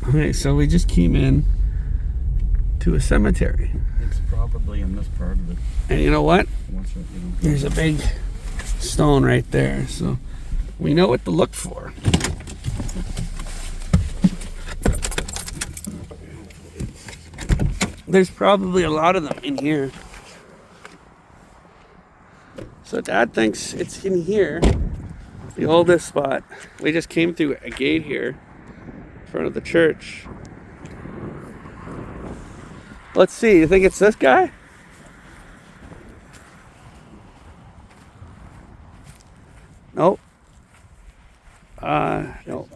Okay, so we just came in to a cemetery. It's probably in this part of it. And you know what? Once it, There's a big stone right there, so we know what to look for. There's probably a lot of them in here. So Dad thinks it's in here, the oldest spot. We just came through a gate here in front of the church. Let's see, you think it's this guy? Nope. No.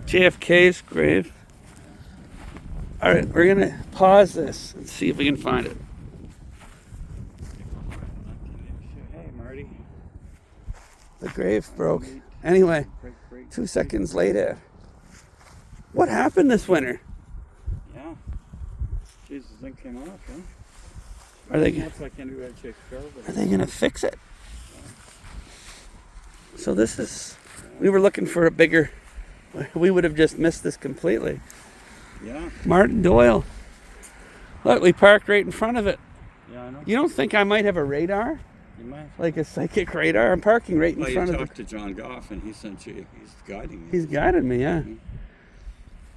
JFK's grave. Alright, we're gonna pause this and see if we can find it. Hey, Marty. The grave broke. Anyway, 2 seconds later. What happened this winter? Yeah. Jesus, the thing came off, huh? Are they gonna fix it? So this is, we were looking for a bigger, we would have just missed this completely. Yeah. Martin Doyle. Look, we parked right in front of it. Yeah, I know. You don't think I might have a radar? You might. Like a psychic radar? I'm parking right in front of it. You talked to John Goff and he sent you, he's guiding you. He's guided me, yeah.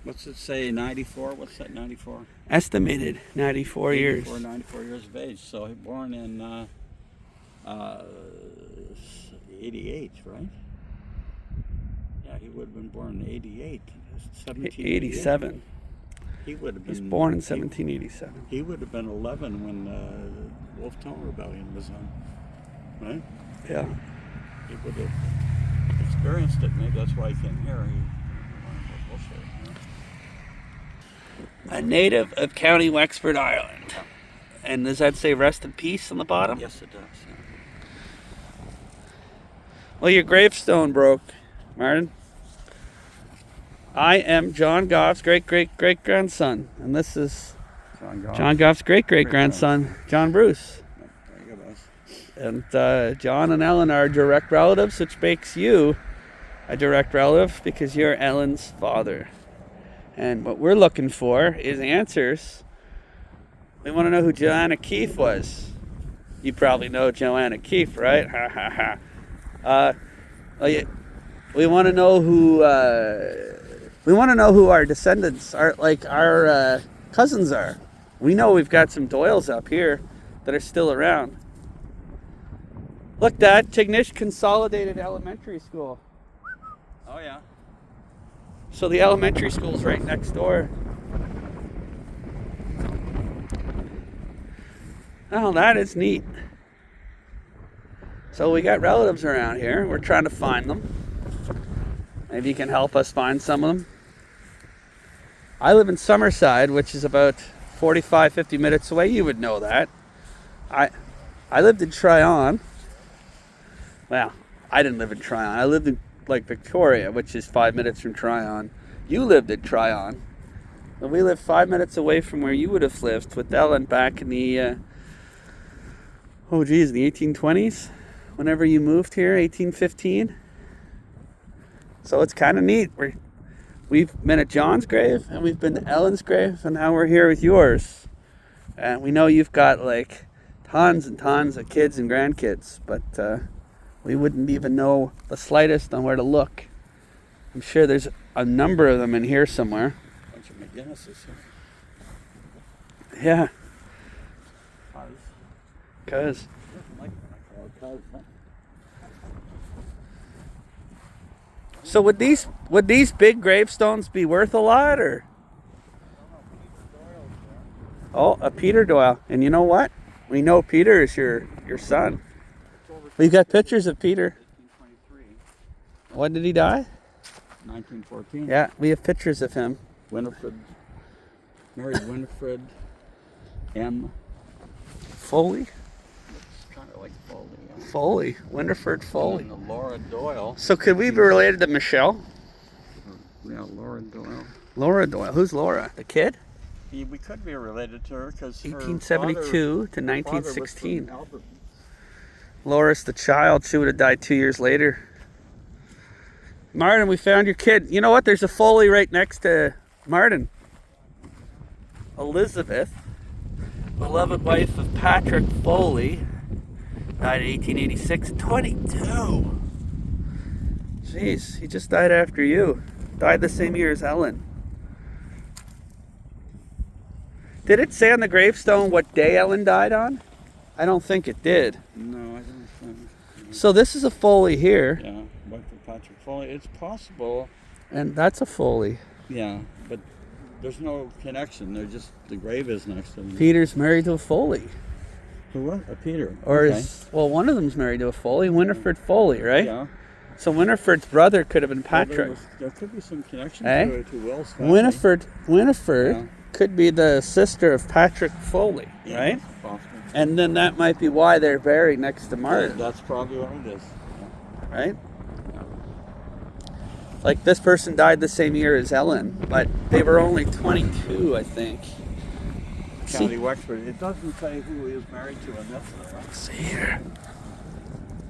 What's it say, 94? What's that, 94? Estimated 94 years. 94 years of age. So he born in 88, right? Yeah, he would have been born in 88. 87. He would have been. He was born in 1787. He would have been 11 when the Wolf Tone Rebellion was on, right? Yeah. He would have experienced it. Maybe that's why he came here. A native of County Wexford, Ireland. And does that say rest in peace on the bottom? Yes, it does. Yeah. Well, your gravestone broke, Martin. I am John Goff's great-great-great-grandson. And this is John Goff's great-great-grandson, John Bruce. There you go, boss. And John and Ellen are direct relatives, which makes you a direct relative because you're Ellen's father. And what we're looking for is answers. We want to know who Joanna Keefe was. You probably know Joanna Keefe, right? Ha ha ha. We want to know who. We want to know who our descendants are, like our cousins are. We know we've got some Doyles up here that are still around. Look, Dad, Tignish Consolidated Elementary School. Oh, yeah. So the elementary school's right next door. Oh, that is neat. So we got relatives around here. We're trying to find them. Maybe you can help us find some of them. I live in Summerside, which is about 45, 50 minutes away. You would know that. I lived in Tryon. Well, I didn't live in Tryon. I lived in Victoria, which is 5 minutes from Tryon. You lived in Tryon. And we lived 5 minutes away from where you would have lived with Ellen back in the, the 1820s. Whenever you moved here, 1815. So it's kind of neat. We've been at John's grave, and we've been to Ellen's grave, and now we're here with yours. And we know you've got tons and tons of kids and grandkids, but we wouldn't even know the slightest on where to look. I'm sure there's a number of them in here somewhere. A bunch of McGinnises here. Yeah. Cuz. So would these big gravestones be worth a lot, or? Oh, a Peter Doyle. And you know what? We know Peter is your son. We've got pictures of Peter. 1823. When did he die? 1914. Yeah, we have pictures of him. Married Winifred M. Foley? It's kind of like Foley. Yeah. Foley. Winifred Foley. And Laura Doyle. So could we be related to Michelle? Yeah, Laura Doyle. Laura Doyle. Who's Laura? The kid? We could be related to her because 1872 to 1916. Albert. Laura's the child. She would have died 2 years later. Martin, we found your kid. You know what? There's a Foley right next to Martin. Elizabeth, beloved wife of Patrick Foley, died in 1886, 22. Jeez, he just died after you. Died the same year as Ellen. Did it say on the gravestone what day Ellen died on? I don't think it did. No, I don't think. So this is a Foley here. Yeah, wife of Patrick Foley. It's possible. And that's a Foley. Yeah, but there's no connection. They're just, the grave is next to them. Peter's married to a Foley. Who what? Peter. Or okay. well, one of them's married to a Foley, Winifred Foley, right? Yeah. So Winifred's brother could have been Patrick. Well, there could be some connection Eh? to Will's family. Winifred Yeah. could be the sister of Patrick Foley, Yeah, right? that's possible. And then that might be why they're buried next to Martin, That's probably what it is. right? Like this person died the same year as Ellen, but they were only 22, I think. County Wexford. It doesn't say who he is married to, and that's Let's see here.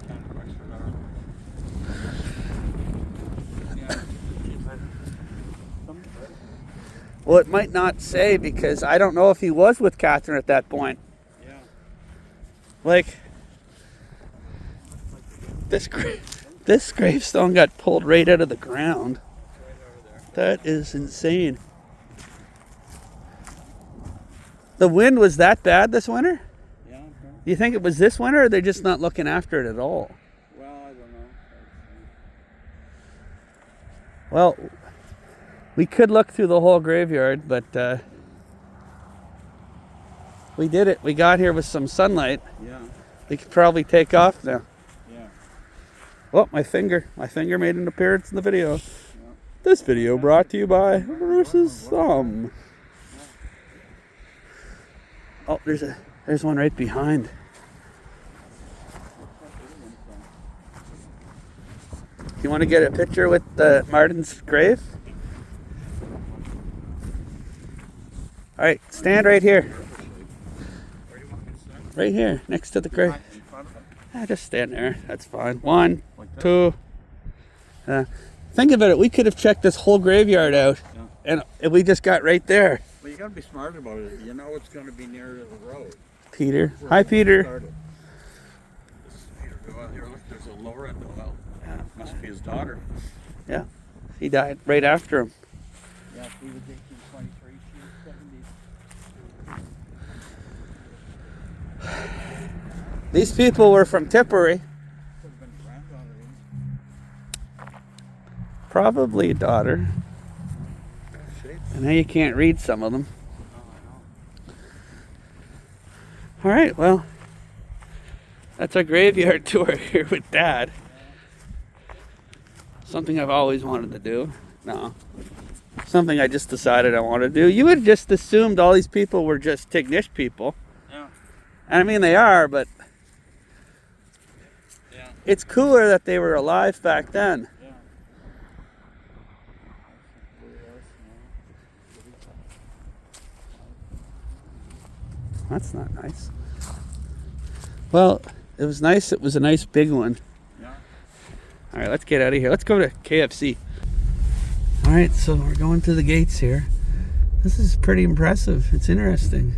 County Wexford. Yeah. Well, it might not say because I don't know if he was with Catherine at that point. Yeah. Like this gravestone got pulled right out of the ground. Right over there. That is insane. The wind was that bad this winter? Yeah. Okay. You think it was this winter, or they're just not looking after it at all? Well, I don't know. Well, we could look through the whole graveyard, but we did it. We got here with some sunlight. Yeah. We could probably take off now. Yeah. Oh, my finger made an appearance in the video. This video brought to you by Bruce's Thumb. Oh, there's one right behind. You want to get a picture with Martin's grave? All right, stand right here. Where do you want me to stand? Right here, next to the grave. In front of it. Just stand there. That's fine. One, Like that? two. Think about it. We could have checked this whole graveyard out, Yeah. and we just got right there. Well, you got to be smart about it. You know it's going to be near the road. Peter. Hi, Peter. This is Peter Doyle. Here, look, there's a Laura Doyle. Yeah. Must be his daughter. Yeah, he died right after him. Yeah, he was 1823. She was 70. These people were from Tipperary. Could have been granddaughter. Probably a daughter. And now you can't read some of them. All right, well, that's our graveyard tour here with Dad. Something I've always wanted to do. No. Something I just decided I want to do. You would have just assumed all these people were just Tignish people. Yeah. And I mean, they are, but Yeah. it's cooler that they were alive back then. Yeah. That's not nice. Well, it was nice. It was a nice big one. Yeah. All right, let's get out of here. Let's go to KFC. All right, so we're going to the gates here. This is pretty impressive. It's interesting.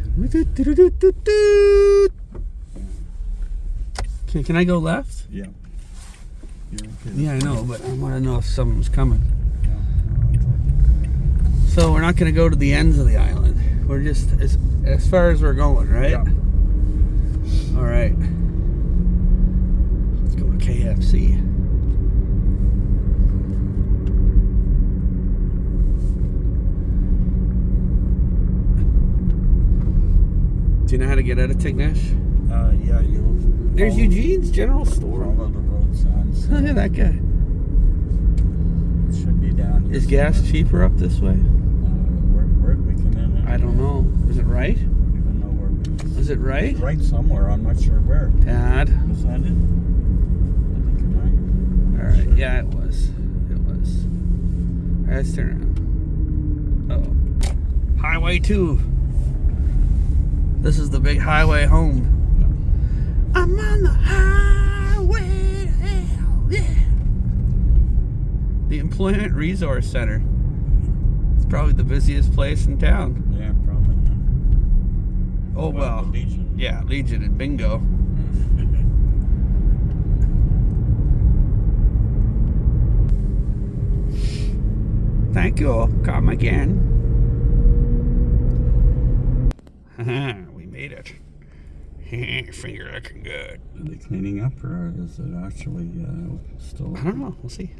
Can I go left? Yeah. Yeah, I know, but I want to know if someone's coming. Yeah. So we're not going to go to the ends of the island. We're just as far as we're going, right? Yeah. All right. Let's go to KFC. Do you know how to get out of Tignish? Yeah, you. There's Eugene's General Store. Follow the road signs. Look at that guy. It should be down. Is gas cheaper up this way? Where did we come in? I don't know. Is it right? I don't even know where. Is it right? It's right somewhere. I'm not sure where. Dad. Was that it? I think you're right. All right. Yeah, it was. It was. All right, let's turn around. Oh. Highway 2. This is the big highway home. I'm on the highway to hell, yeah. The Employment Resource Center. It's probably the busiest place in town. Yeah, probably. Oh, well. Legion. Yeah, Legion and Bingo. Thank you. Come again. We made it. Finger looking good. Are they cleaning up, or is it actually still? I don't know. We'll see.